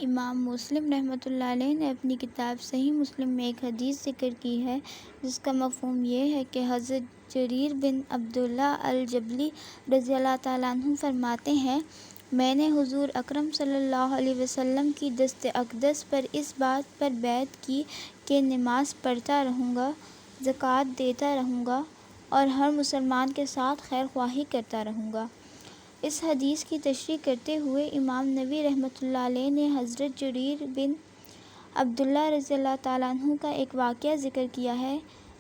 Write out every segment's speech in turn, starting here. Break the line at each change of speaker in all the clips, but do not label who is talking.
امام مسلم رحمۃ اللہ علیہ نے اپنی کتاب صحیح مسلم میں ایک حدیث ذکر کی ہے جس کا مفہوم یہ ہے کہ حضرت جریر بن عبداللہ البجلی رضی اللہ تعالیٰ عنہ فرماتے ہیں، میں نے حضور اکرم صلی اللہ علیہ وسلم کی دست اقدس پر اس بات پر بیعت کی کہ نماز پڑھتا رہوں گا، زکوٰۃ دیتا رہوں گا اور ہر مسلمان کے ساتھ خیر خواہی کرتا رہوں گا۔ اس حدیث کی تشریح کرتے ہوئے امام نووی رحمۃ اللہ علیہ نے حضرت جریر بن عبداللہ رضی اللہ تعالیٰ عنہ کا ایک واقعہ ذکر کیا ہے،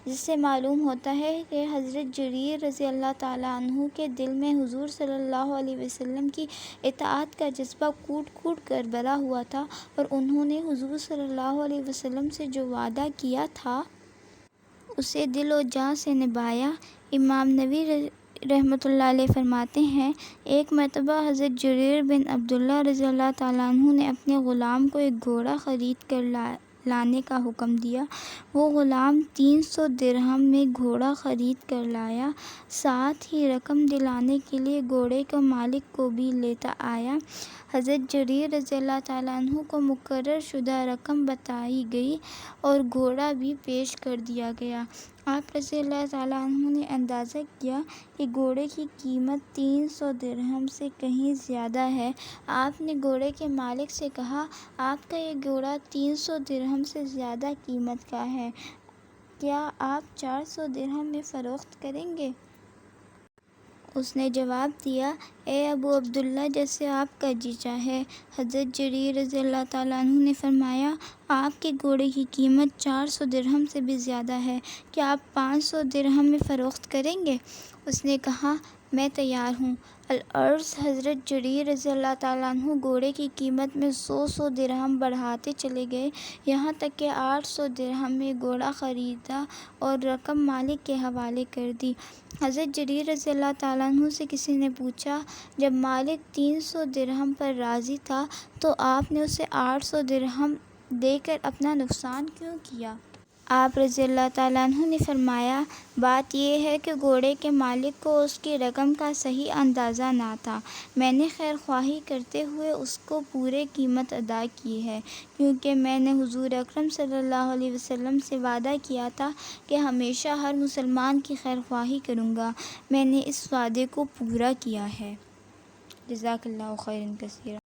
جس سے معلوم ہوتا ہے کہ حضرت جریر رضی اللہ تعالیٰ عنہ کے دل میں حضور صلی اللہ علیہ وسلم کی اطاعت کا جذبہ کوٹ کوٹ کر بھرا ہوا تھا، اور انہوں نے حضور صلی اللہ علیہ وسلم سے جو وعدہ کیا تھا اسے دل و جاں سے نبھایا۔ امام نووی رحمۃ اللہ علیہ فرماتے ہیں، ایک مرتبہ حضرت جریر بن عبداللہ رضی اللہ تعالیٰ عنہ نے اپنے غلام کو ایک گھوڑا خرید کر لانے کا حکم دیا۔ وہ غلام 300 درہم میں گھوڑا خرید کر لایا، ساتھ ہی رقم دلانے کے لیے گھوڑے کے مالک کو بھی لیتا آیا۔ حضرت جریر رضی اللہ تعالیٰ عنہ کو مقرر شدہ رقم بتائی گئی اور گھوڑا بھی پیش کر دیا گیا۔ آپ رضی اللہ تعالیٰ عنہ نے اندازہ کیا کہ گھوڑے کی قیمت 300 درہم سے کہیں زیادہ ہے۔ آپ نے گھوڑے کے مالک سے کہا، آپ کا یہ گھوڑا 300 درہم سے زیادہ قیمت کا ہے، کیا آپ 400 درہم میں فروخت کریں گے؟ اس نے جواب دیا، اے ابو عبداللہ، جیسے آپ کا جی چاہے۔ حضرت جریر رضی اللہ تعالیٰ عنہ نے فرمایا، آپ کے گھوڑے کی قیمت 400 درہم سے بھی زیادہ ہے، کیا آپ 500 درہم میں فروخت کریں گے؟ اس نے کہا، میں تیار ہوں۔ العرض حضرت جریر رضی اللہ تعالیٰ عنہ گھوڑے کی قیمت میں 100 درہم بڑھاتے چلے گئے، یہاں تک کہ 800 درہم میں گھوڑا خریدا اور رقم مالک کے حوالے کر دی۔ حضرت جریر رضی اللہ تعالیٰ عنہ سے کسی نے پوچھا، جب مالک 300 درہم پر راضی تھا تو آپ نے اسے 800 درہم دے کر اپنا نقصان کیوں کیا؟ آپ رضی اللہ تعالیٰ عنہ نے فرمایا، بات یہ ہے کہ گھوڑے کے مالک کو اس کی رقم کا صحیح اندازہ نہ تھا، میں نے خیر خواہی کرتے ہوئے اس کو پوری قیمت ادا کی ہے، کیونکہ میں نے حضور اکرم صلی اللہ علیہ وسلم سے وعدہ کیا تھا کہ ہمیشہ ہر مسلمان کی خیر خواہی کروں گا، میں نے اس وعدے کو پورا کیا ہے۔ جزاک اللہ خیرا کثیرا۔